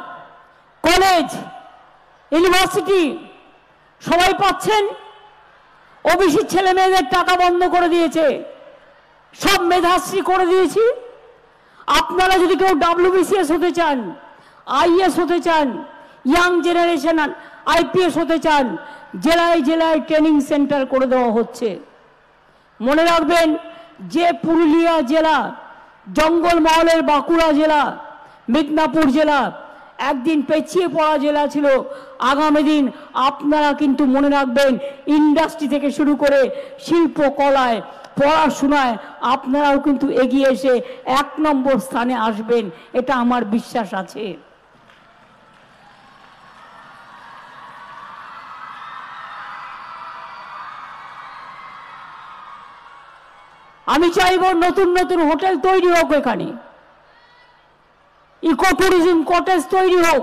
কলেজ, ইউনিভার্সিটি সবাই পাচ্ছেন। ওবিসি ছেলে মেয়েদের টাকা বন্ধ করে দিয়েছে, সব মেধাশ্রী করে দিয়েছি। আপনারা যদি কেউ WBCS হতে চান, IAS হতে চান, ইয়াং জেনারেশন IPS হতে চান, জেলায় জেলায় ট্রেনিং সেন্টার করে দেওয়া হচ্ছে। মনে রাখবেন, যে পুরুলিয়া জেলা জঙ্গলমহলের বাঁকুড়া জেলা, মিদনাপুর জেলা একদিন পেছিয়ে পড়া জেলা ছিল, আগামী দিন আপনারা কিন্তু মনে রাখবেন ইন্ডাস্ট্রি থেকে শুরু করে শিল্পকলায়, পড়াশোনায় আপনারাও কিন্তু এগিয়ে এসে 1 নম্বর স্থানে আসবেন, এটা আমার বিশ্বাস আছে। আমি চাইব নতুন নতুন হোটেল তৈরি হোক, এখানে ইকো ট্যুরিজম কটেজ তৈরি হোক,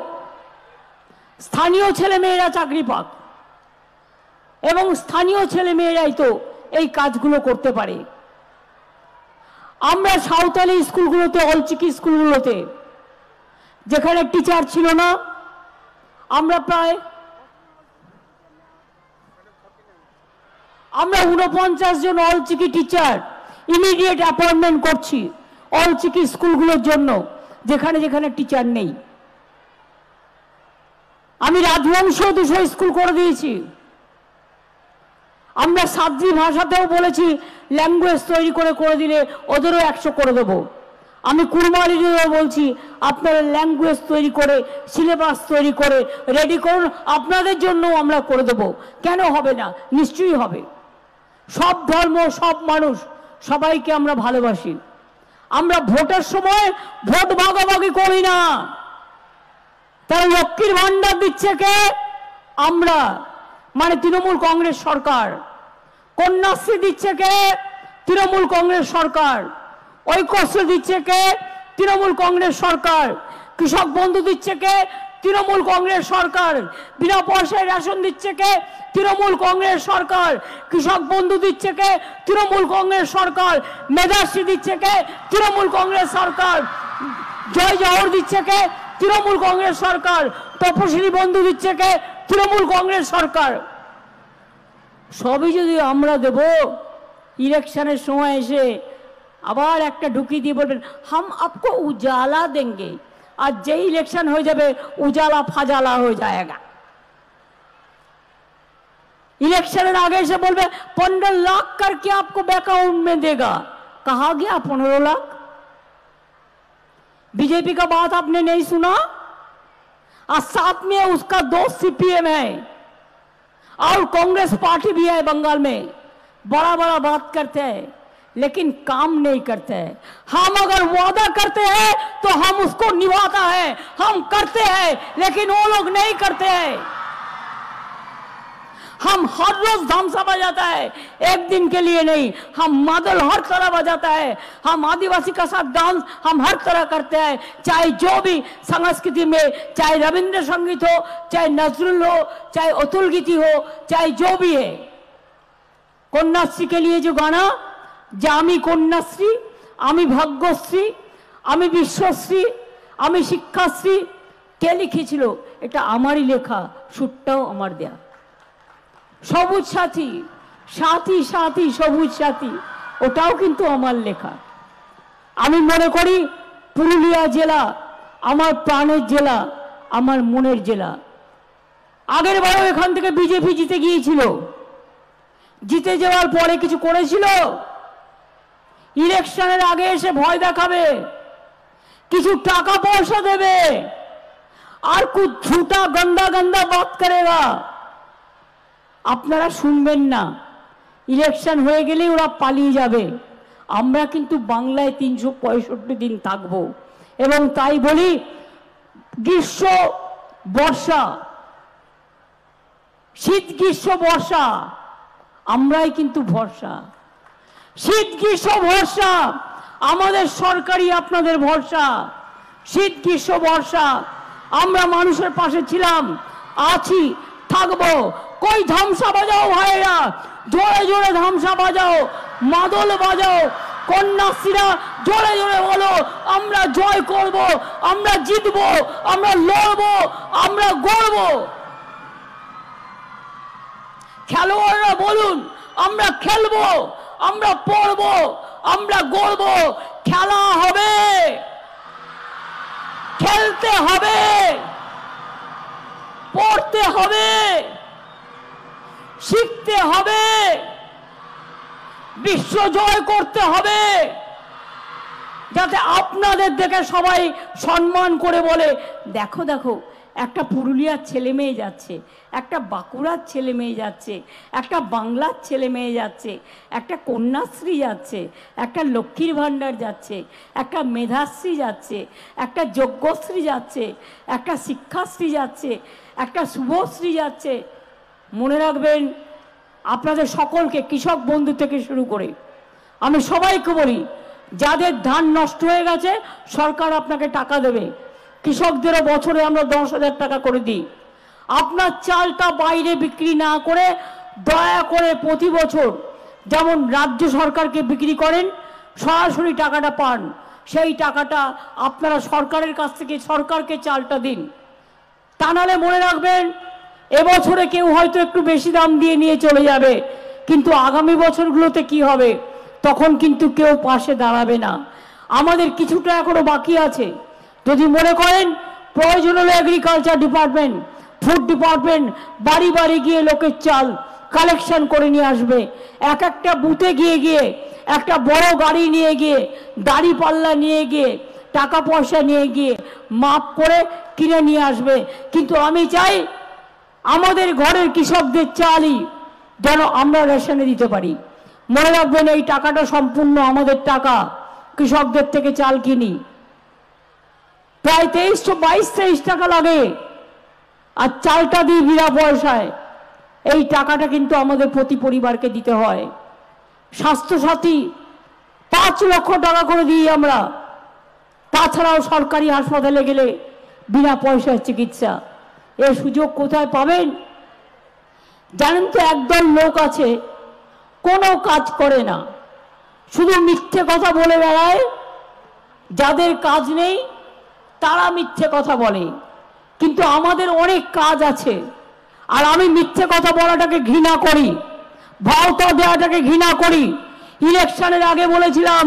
স্থানীয় ছেলেমেয়েরা চাকরি পাক, এবং স্থানীয় ছেলেমেয়েরাই তো এই কাজগুলো করতে পারে। আমরা সাঁওতালি স্কুলগুলোতে, অলচিকি স্কুলগুলোতে যেখানে টিচার ছিল না, আমরা 49 জন অলচিকি টিচার ইমিডিয়েট অ্যাপয়েন্টমেন্ট করছি অলচিকি স্কুলগুলোর জন্য, যেখানে যেখানে টিচার নেই। আমি রাজবংশ 200 স্কুল করে দিয়েছি। আমরা সাদ্রি ভাষাতেও বলেছি ল্যাঙ্গুয়েজ তৈরি করে দিলে ওদেরও 100 করে দেবো। আমি কুড়মালিদেরও বলছি আপনারা ল্যাঙ্গুয়েজ তৈরি করে, সিলেবাস তৈরি করে রেডি করুন, আপনাদের জন্য আমরা করে দেবো। কেন হবে না? নিশ্চয়ই হবে। সব ধর্ম, সব মানুষ, সবাইকে আমরা ভালোবাসি। আমরা ভোটের সময় ভোট ভাগাভাগি করি না। তারা লক্ষ্মীর ভান্ডার দিচ্ছে কে? আমরা, মানে তৃণমূল কংগ্রেস সরকার। কন্যাশ্রী দিচ্ছে কে? তৃণমূল কংগ্রেস সরকার। ঐক্যশ্রী দিচ্ছে কে? তৃণমূল কংগ্রেস সরকার। কৃষক বন্ধু দিচ্ছে কে? তৃণমূল কংগ্রেস সরকার। বিনা পয়সায় রেশন দিচ্ছে কে? তৃণমূল কংগ্রেস সরকার। কৃষক বন্ধু দিচ্ছে কে? তৃণমূল কংগ্রেস সরকার। মেধাশ্রী দিচ্ছে কে? তৃণমূল কংগ্রেস সরকার। জয় জহর দিচ্ছে কে? তৃণমূল কংগ্রেস সরকার। তপশিলি বন্ধু দিচ্ছে কে? তৃণমূল কংগ্রেস সরকার। সবই যদি আমরা দেব, ইলেকশনের সময় এসে আবার একটা ঢুকিয়ে দিয়ে বলবেন হাম আপকো উজালা দেंगे, আর যেই ইলেকশন হয়ে যাবে উজালা ফাজালা হয়ে যায়গা। ইলেকশনের আগে এসে বলবে 15 लाख करके आपको बैंक अकाउंट में देगा। कहा गया 15 लाख? बीजेपी का बात आपने नहीं सुना? और साथ में उसका दोस्त सीपीएम है और कांग्रेस पार्टी भी है बंगाल में। बड़ा बड़ा बात करते हैं लेकिन काम नहीं करते हैं। हम अगर वादा करते हैं तो हम उसको निभाता है, हम करते हैं, लेकिन वो लोग नहीं करते हैं। हम हर रोज धमसा बजाता है, एक दिन के लिए नहीं। हम मादल हर तरह बजाता है, हम आदिवासी का साथ डांस हम हर तरह करते हैं, चाहे जो भी संस्कृति में, चाहे रविंद्र संगीत हो, चाहे नजरुल हो, चाहे अतुल गीति हो, चाहे जो भी है। कन्याश्री के लिए जो गाना, जामी कन्याश्री, आमी भाग्यश्री, आमी विश्वश्री, आमी शिक्षाश्री, কে লিখেছিল? এটা আমারই লেখা, সুরটাও আমার দেয়া। সবুজ সাথী, সাথী সাথী সবুজ সাথী, ওটাও কিন্তু আমার লেখা। আমি মনে করি পুরুলিয়া জেলা আমার প্রাণের জেলা, আমার মনের জেলা। আগের বারও এখান থেকে বিজেপি জিতে গিয়েছিল। জিতে যাওয়ার পরে কিছু করেছিল? ইলেকশনের আগে এসে ভয় দেখাবে, কিছু টাকা পয়সা দেবে, আর कुछ झूठा गंदा गंदा बात करेगा। আপনারা শুনবেন না। ইলেকশন হয়ে গেলে ওরা পালিয়ে যাবে। আমরা কিন্তু বাংলায় 365 দিন থাকব। এবং তাই বলি, গ্রীষ্ম বর্ষা, শীত গ্রীষ্ম বর্ষা, আমরাই কিন্তু ভরসা। শীত গ্রীষ্ম ভরসা আমাদের সরকারি, আপনাদের ভরসা। শীত গ্রীষ্ম বর্ষা আমরা মানুষের পাশে ছিলাম, আছি, থাকবো। कोई ধামসা বাজাও ভাইরা, জোরে জোরে ধামসা বাজাও, মাদল বাজাও। কন্যাশ্রীরা জোরে জোরে বলো আমরা জয় করব, আমরা জিতবো, আমরা লড়বো, আমরা গড়বো। খেলোয়াড়রা বলুন আমরা খেলবো, আমরা পড়বো, আমরা গড়বো। খেলা হবে, খেলতে হবে, পড়তে হবে, শিখতে হবে, বিশ্ব জয় করতে হবে, যাতে আপনাদের দেখে সবাই সম্মান করে বলে দেখো দেখো একটা পুরুলিয়ার ছেলে মেয়ে যাচ্ছে, একটা বাঁকুড়ার ছেলে মেয়ে যাচ্ছে, একটা বাংলার ছেলে মেয়ে যাচ্ছে, একটা কন্যাশ্রী যাচ্ছে, একটা লক্ষ্মীর ভাণ্ডার যাচ্ছে, একটা মেধাশ্রী যাচ্ছে, একটা যজ্ঞশ্রী যাচ্ছে, একটা শিক্ষাশ্রী যাচ্ছে, একটা শুভশ্রী যাচ্ছে। মনে রাখবেন আপনাদের সকলকে, কৃষক বন্ধু থেকে শুরু করে আমি সবাইকে বলি, যাদের ধান নষ্ট হয়ে গেছে সরকার আপনাকে টাকা দেবে। কৃষকদেরও বছরে আমরা 10,000 টাকা করে দিই। আপনার চালটা বাইরে বিক্রি না করে দয়া করে প্রতি বছর যেমন রাজ্য সরকারকে বিক্রি করেন, সরাসরি টাকাটা পান, সেই টাকাটা আপনারা সরকারের কাছ থেকে সরকারকে চালটা দিন। তা নাহলে মনে রাখবেন, এবছরে কেউ হয়তো একটু বেশি দাম দিয়ে নিয়ে চলে যাবে, কিন্তু আগামী বছরগুলোতে কি হবে তখন কিন্তু কেউ পাশে দাঁড়াবে না। আমাদের কিছুটা এখনো বাকি আছে। যদি মনে করেন প্রয়োজন হলে এগ্রিকালচার ডিপার্টমেন্ট, ফুড ডিপার্টমেন্ট বাড়ি বাড়ি গিয়ে লোকের চাল কালেকশন করে নিয়ে আসবে। এক একটা বুথে গিয়ে গিয়ে একটা বড় গাড়ি নিয়ে গিয়ে দাড়ি পাল্লা নিয়ে গিয়ে টাকা পয়সা নিয়ে গিয়ে মাপ করে কিনে নিয়ে আসবে। কিন্তু আমি চাই আমাদের ঘরের কৃষকদের চালই যেন আমরা রেশনে দিতে পারি। মনে রাখবেন, এই টাকাটা সম্পূর্ণ আমাদের টাকা, কৃষকদের থেকে চাল কিনি। প্রায় 22-23 টাকা লাগে, আর চালটা দিই বিনা পয়সায়। এই টাকাটা কিন্তু আমাদের প্রতি পরিবারকে দিতে হয়। স্বাস্থ্যসাথী 5 লক্ষ টাকা করে দিই আমরা। তাছাড়াও সরকারি হাসপাতালে গেলে বিনা পয়সায় চিকিৎসা। এর সুযোগ কোথায় পাবেন জানেন তো? একদল লোক আছে কোনো কাজ করে না, শুধু মিথ্যে কথা বলে বেড়ায়। যাদের কাজ নেই তারা মিথ্যে কথা বলে, কিন্তু আমাদের অনেক কাজ আছে। আর আমি মিথ্যে কথা বলাটাকে ঘৃণা করি, ভাওতা দেওয়াটাকে ঘৃণা করি। ইলেকশনের আগে বলেছিলাম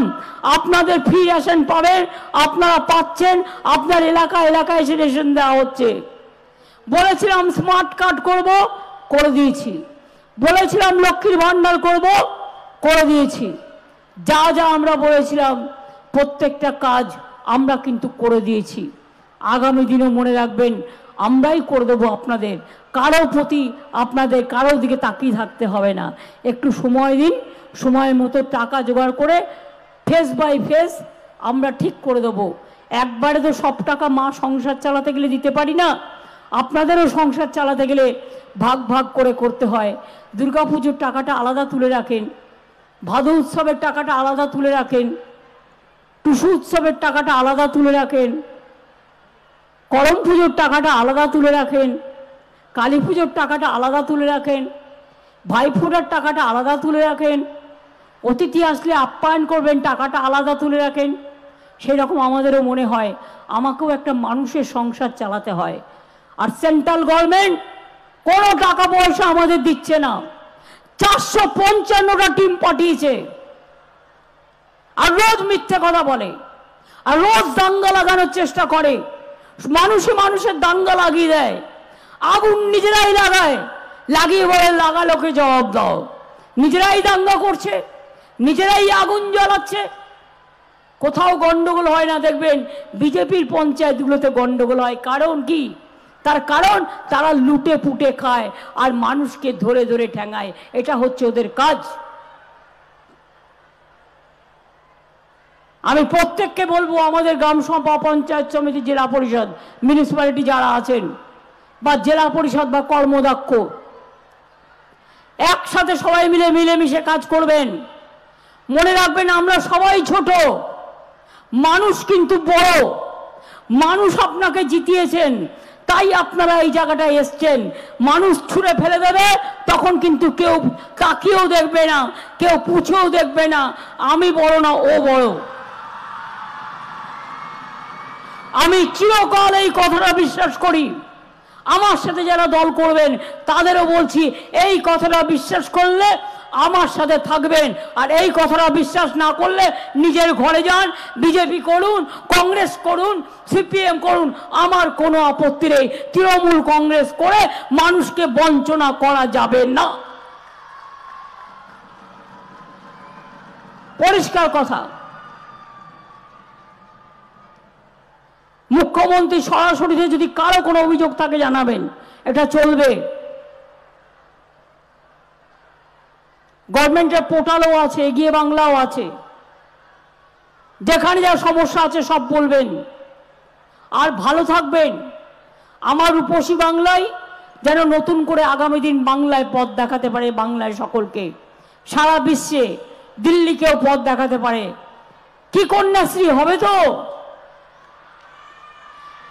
আপনাদের ফ্রি রেশন পাবেন, আপনারা পাচ্ছেন, আপনার এলাকায় এসে রেশন দেওয়া হচ্ছে। বলেছিলাম স্মার্ট কার্ড করব, করে দিয়েছি। বলেছিলাম লক্ষ্মীর ভান্ডার করব, করে দিয়েছি। যা যা আমরা বলেছিলাম প্রত্যেকটা কাজ আমরা কিন্তু করে দিয়েছি। আগামী দিনে মনে রাখবেন আমরাই করে দেবো আপনাদের। কারো প্রতি আপনাদের কারোর দিকে তাকিয়ে থাকতে হবে না। একটু সময় দিন, সময় মতো টাকা জোগাড় করে ফেস বাই ফেস আমরা ঠিক করে দেবো। একবারে তো সব টাকা মা সংসার চালাতে গেলে দিতে পারি না, আপনাদেরও সংসার চালাতে গেলে ভাগ ভাগ করে করতে হয়। দুর্গাপুজোর টাকাটা আলাদা তুলে রাখেন, ভাদু উৎসবের টাকাটা আলাদা তুলে রাখেন, টুসু উৎসবের টাকাটা আলাদা তুলে রাখেন, করম পুজোর টাকাটা আলাদা তুলে রাখেন, কালী পুজোর টাকাটা আলাদা তুলে রাখেন, ভাইফোঁটার টাকাটা আলাদা তুলে রাখেন, অতিথি আসলে আপ্যায়ন করবেন টাকাটা আলাদা তুলে রাখেন। সেই রকম আমাদেরও মনে হয় আমাকেও একটা মানুষের সংসার চালাতে হয়। আর সেন্ট্রাল গভর্নমেন্ট কোনো টাকা পয়সা আমাদের দিচ্ছে না। 455টা টিম পাঠিয়েছে, আর রোজ মিথ্যে কথা বলে, আর রোজ দাঙ্গা লাগানোর চেষ্টা করে। মানুষের দাঙ্গা লাগিয়ে দেয়, আগুন নিজেরাই লাগায়, লাগিয়ে বলে লাগালোকে জবাব দাও। নিজেরাই দাঙ্গা করছে, নিজেরাই আগুন জ্বালাচ্ছে। কোথাও গন্ডগোল হয় না দেখবেন, বিজেপির পঞ্চায়েতগুলোতে গন্ডগোল হয়। কারণ কি? তার কারণ তারা লুটে পুটে খায় আর মানুষকে ধরে ধরে ঠ্যাঙায়। এটা হচ্ছে ওদের কাজ। আমি প্রত্যেককে বলবো, আমাদের গ্রাম সভা, পঞ্চায়েত সমিতি, জেলা পরিষদ, মিউনিসিপ্যালিটি যারা আছেন, বা জেলা পরিষদ বা কর্মদক্ষ, একসাথে সবাই মিলে মিলেমিশে কাজ করবেন। মনে রাখবেন আমরা সবাই ছোট, মানুষ কিন্তু বড়। মানুষ আপনাকে জিতিয়েছেন, তাই আপনারা এই জায়গাটায় এসছেন। মানুষ ছুঁড়ে ফেলে দেবে, তখন কিন্তু কেউ তাকিয়েও দেখবে না, কেউ পুছেও দেখবে না আমি বড় না ও বড়। আমি চিরকাল এই কথাটা বিশ্বাস করি। আমার সাথে যারা দল করবেন তাদেরও বলছি, এই কথাটা বিশ্বাস করলে আমার সাথে থাকবেন, আর এই কথাটা বিশ্বাস না করলে নিজের ঘরে যান। বিজেপি করুন, কংগ্রেস করুন, সিপিএম করুন, আমার কোনো আপত্তি নেই। তৃণমূল কংগ্রেস করে মানুষকে বঞ্চনা করা যাবে না। পরিষ্কার কথা। মুখ্যমন্ত্রী সরাসরি যদি কারো কোনো অভিযোগ থাকে জানাবেন, এটা চলবে। গভর্নমেন্টের পোর্টালও আছে, এগিয়ে বাংলাও আছে, যেখানে যা সমস্যা আছে সব বলবেন। আর ভালো থাকবেন। আমার রূপসী বাংলায় যেন নতুন করে আগামী দিন বাংলায় পথ দেখাতে পারে, বাংলায় সকলকে। সারা বিশ্বে দিল্লিকেও পথ দেখাতে পারে। কি কন্যাশ্রী হবে তো?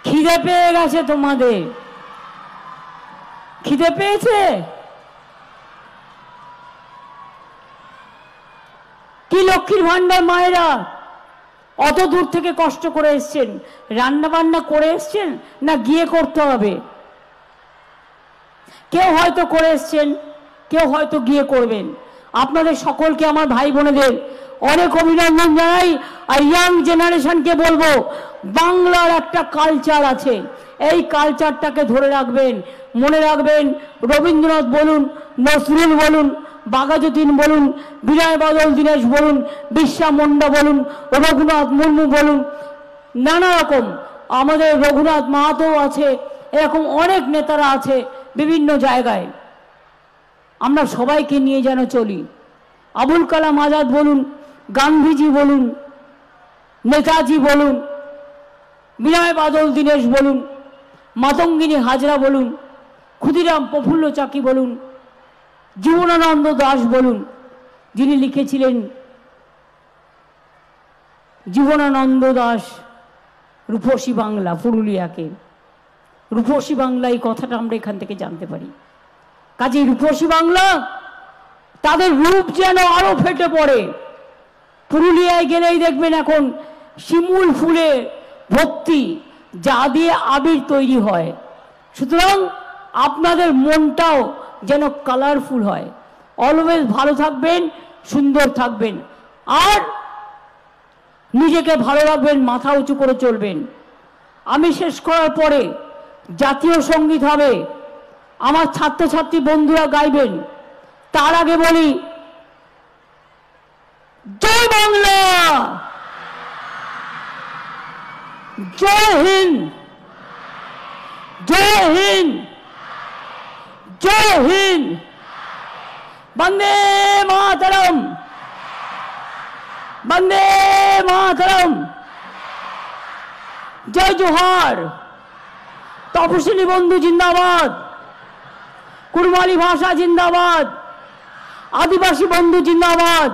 খিদে পেয়ে গেছে তোমাদের, খিদে পেয়েছে? কি লক্ষ্মীর ভান্ডার মায়েরা অত দূর থেকে কষ্ট করে এসছেন, রান্না বান্না করে এসছেন না গিয়ে করতে হবে? কেউ হয়তো করে এসছেন, কেউ হয়তো গিয়ে করবেন। আপনাদের সকলকে আমার ভাই বোনেদের অনেক অভিনন্দন জানাই। আর ইয়াং জেনারেশনকে বলবো, বাংলার একটা কালচার আছে, এই কালচারটাকে ধরে রাখবেন, মনে রাখবেন। রবীন্দ্রনাথ বলুন, নজরুল বলুন, বাঘাযতীন বলুন, বিনয় বাদল দীনেশ বলুন, বিরসা মুন্ডা বলুন, রঘুনাথ মুর্মু বলুন, নানা রকম, আমাদের রঘুনাথ মাহাতো আছে, এরকম অনেক নেতারা আছে বিভিন্ন জায়গায়। আমরা সবাইকে নিয়ে যেন চলি। আবুল কালাম আজাদ বলুন, গান্ধীজি বলুন, নেতাজি বলুন, বিনয় বাদল দীনেশ বলুন, মাতঙ্গিনী হাজরা বলুন, ক্ষুদিরাম প্রফুল্ল চাকি বলুন, জীবনানন্দ দাশ বলুন, যিনি লিখেছিলেন জীবনানন্দ দাশ রূপসী বাংলা, পুরুলিয়াকে রূপসী বাংলা, এই কথাটা আমরা এখান থেকে জানতে পারি। কাজেই রূপসী বাংলা, তাদের রূপ যেন আরো ফেটে পড়ে। পুরুলিয়ায় গেলেই দেখবেন এখন শিমুল ফুলে ভর্তি, যা দিয়ে আবির তৈরি হয়। সুতরাং আপনাদের মনটাও যেন কালারফুল হয়। অলওয়েজ ভালো থাকবেন, সুন্দর থাকবেন, আর নিজেকে ভালো রাখবেন, মাথা উঁচু করে চলবেন। আমি শেষ করার পরে জাতীয় সঙ্গীত হবে, আমার ছাত্রছাত্রী বন্ধুরা গাইবেন। তার আগে বলি, জয় বাংলা, জয় হিন্দ, জয় হিন্দ, জয় হিন্দ, বন্দে মাতরম, বন্দে মাতরম, জয় জোহার। তপশিলি বন্ধু জিন্দাবাদ, কুড়মালি ভাষা জিন্দাবাদ, আদিবাসী বন্ধু জিন্দাবাদ।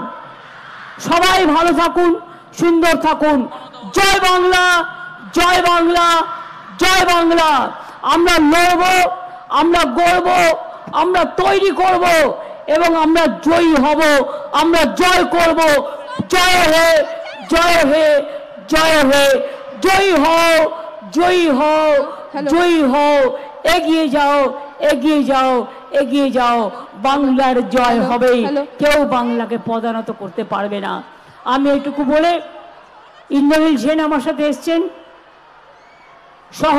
সবাই ভালো থাকুন, সুন্দর থাকুন। জয় বাংলা, জয় বাংলা, জয় বাংলা। আমরা লড়ব, আমরা গড়ব, আমরা তৈরি করব এবং আমরা জয়ী হব, আমরা জয় করব। জয় হে, জয় হে, জয় হে, জয়ী হও, জয়ী হও, জয়ী হও। এগিয়ে যাও, এগিয়ে যাও, এগিয়ে যাও। বাংলার জয় হবেই, কেউ বাংলাকে পদানত করতে পারবে না। আমি এইটুকু বলে, ইন্দ্রনীল সেন আমার সাথে এসছেন সহ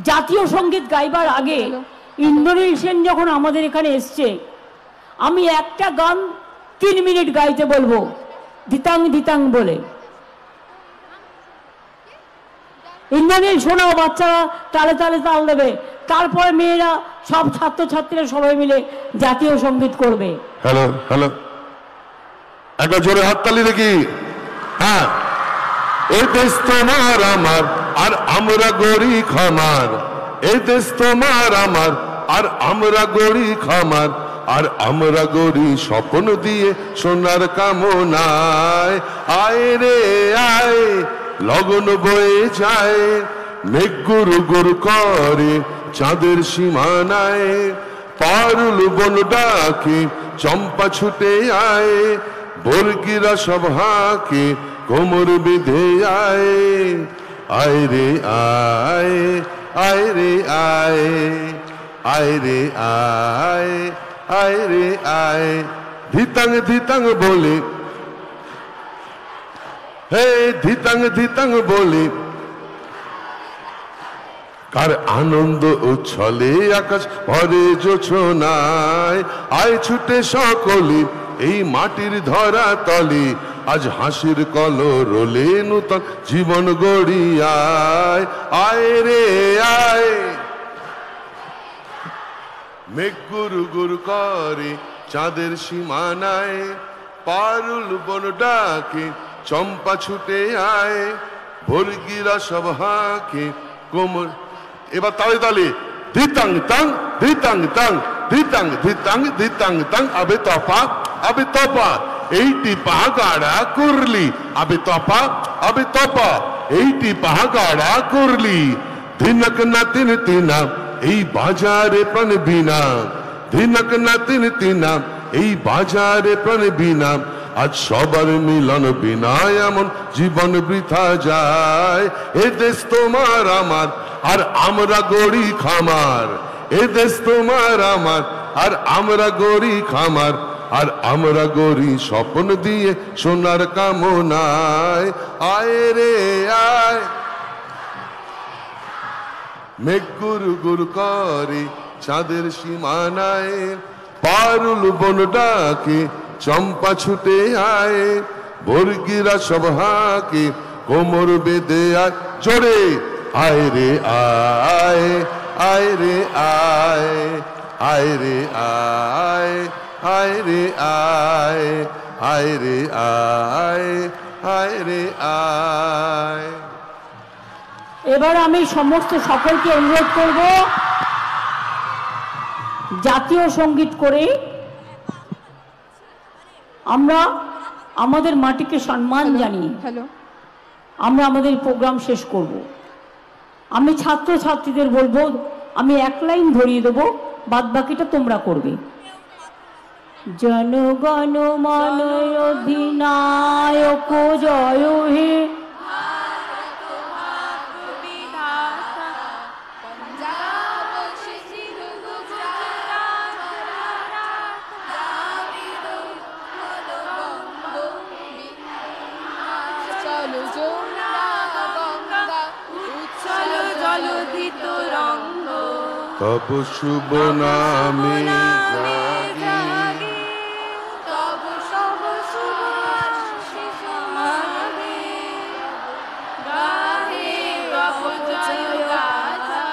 জাতীয় সঙ্গীত গাইবার আগে ইন্দ্রনীল সেন যখন আমাদের এখানে এসছে, আমি একটা গান 3 মিনিট গাইতে বলবো, ধিতাং ধিতাং বলে। ইন্দ্রনীল শোনাও, বাচ্চারা তালে তালে তাল দেবে, তারপরে মেয়েরা, সব ছাত্রছাত্রীরা সবাই মিলে জাতীয় সঙ্গীত করবে। হ্যালো হ্যালো, একটা জোরে হাততালি দেখি। হ্যাঁ, এই দেশ তোমার আমার, আর আমরা গড়ি খামার। এই দেশ তোমার আমার, আর আমরা গড়ি খামার। আর আমরা গড়ি স্বপ্ন দিয়ে সোনার কামনায়। আয় রে আয়, লগন বয়ে যায়, মেঘ গুরু গুরু করে চাঁদের সীমানায়। পারুল বন ডাকে চম্পা ছুটে আয়, বর্গিরা সব হাঁকে কোমর বেঁধে আয়। আয় রে আয়, আয় রে আয়, আয় রে আয়, আয় রে আয়। ধিতাং ধিতাং বলে, হে ধিতাং ধিতাং বলে, কার আনন্দ উচ্ছলে আকাশ ভরে জোছনায়। আয় ছুটে সকলে এই মাটির ধরা তলে, আজ হাসির কলরলে নূতন জীবন গড়িয়ায়। আয় রে আয়, মেঘ গুরু গুরু করে চাঁদের সীমানায়। পারুল বন ডাকে চম্পা ছুটে আয়, ভর্গিরা সব হাঁকে কোমর। এবার তালে তালে, ধিতাং তাং, ধিতাং তাং, ধিতাং ধিতাং ধিতাং তাং আবে তপা এইটি পাহাগাড়া করলি আবে তপা এইটি পাহাগাড়া করলি ধিনক না তিন তিনা এই বাজারে প্রাণ বিনা ধিনক না তিন তিনা এই বাজারে প্রাণ বিনা আজ সবার মিলন বিনা এমন জীবন বৃথা যায় এ দেশ তোমার আমার আর আমরা গড়ি খামার এ দেশ তোমার আমার আর আমরা গড়ি খামার আর আমরা গড়ি স্বপ্ন দিয়ে সোনার কামনায় আয় রে আয় মেঘ গুরু গুরু করে চাঁদের সীমানায় পারুল বন ডাকে চম্পা ছুটে আয় বর্গিরা সব হাকে কোমর বেঁধে আয় জোরে আয় রে আয় আয় রে আয় আয় রে আয় আয় রে আয় আয় রে আয় আয় রে আয়। এবার আমি সমস্ত সকলকে অনুরোধ করব জাতীয় সঙ্গীত করে আমরা আমাদের মাটিকে সম্মান জানিয়ে আমরা আমাদের প্রোগ্রাম শেষ করব। আমি ছাত্রছাত্রীদের বলবো আমি এক লাইন ধরিয়ে দেবো, বাদ বাকিটা তোমরা করবে। জনগণ মন অধিনায়ক জয় হে তব শুভ নামে জাগি তব শুভ শুভ আশিস মাগে গাহে তব জয় গাথা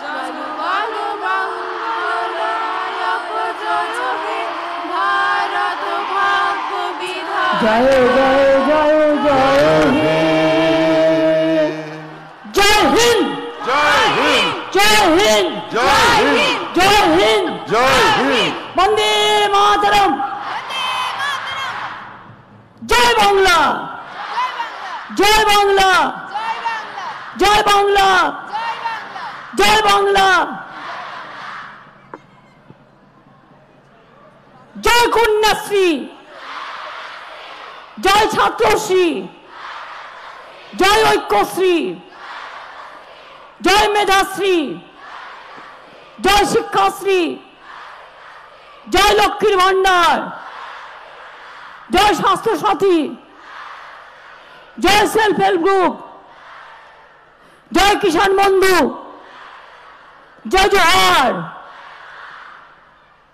জনগণ মঙ্গলায়ক জয় হে ভারত ভাগ্য বিধাতা জয় জয় জয় জয় হে জয় হিন্দ জয় হিন্দ জয় হিন্দ জয় হিন্দ জয় হিন্দ জয় হিন্দ বন্দে মাতরম জয় বাংলা জয় বাংলা জয় বাংলা জয় বাংলা জয় কন্যাশ্রী জয় ছাত্রশ্রী জয় ঐক্যশ্রী জয় মেধাশ্রী জয় শিক্ষাশ্রী জয় লক্ষ্মীর ভান্ডার জয় স্বাস্থ্য সাথী জয় সেলফ হেল্প গ্রুপ জয় কিষাণ বন্ধু জয় জোহার।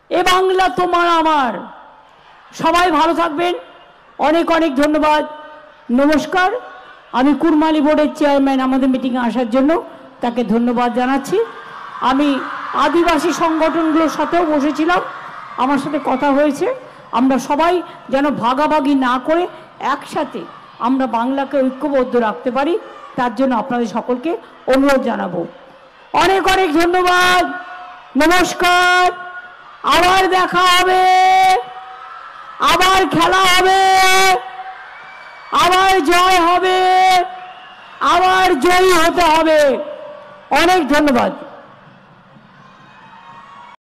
এ বাংলা তোমার আমার। সবাই ভালো থাকবেন। অনেক অনেক ধন্যবাদ। নমস্কার। আমি কুরমালি বোর্ডের চেয়ারম্যান আমাদের মিটিংয়ে আসার জন্য তাকে ধন্যবাদ জানাচ্ছি। আমি আদিবাসী সংগঠনগুলোর সাথেও বসেছিলাম, আমার সাথে কথা হয়েছে। আমরা সবাই যেন ভাগাভাগি না করে একসাথে আমরা বাংলাকে ঐক্যবদ্ধ রাখতে পারি, তার জন্য আপনাদের সকলকে অনুরোধ জানাবো। অনেক অনেক ধন্যবাদ। নমস্কার। আবার দেখা হবে, আবার খেলা হবে, আবার জয় হবে, আবার জয়ী হতে হবে। অনেক ধন্যবাদ।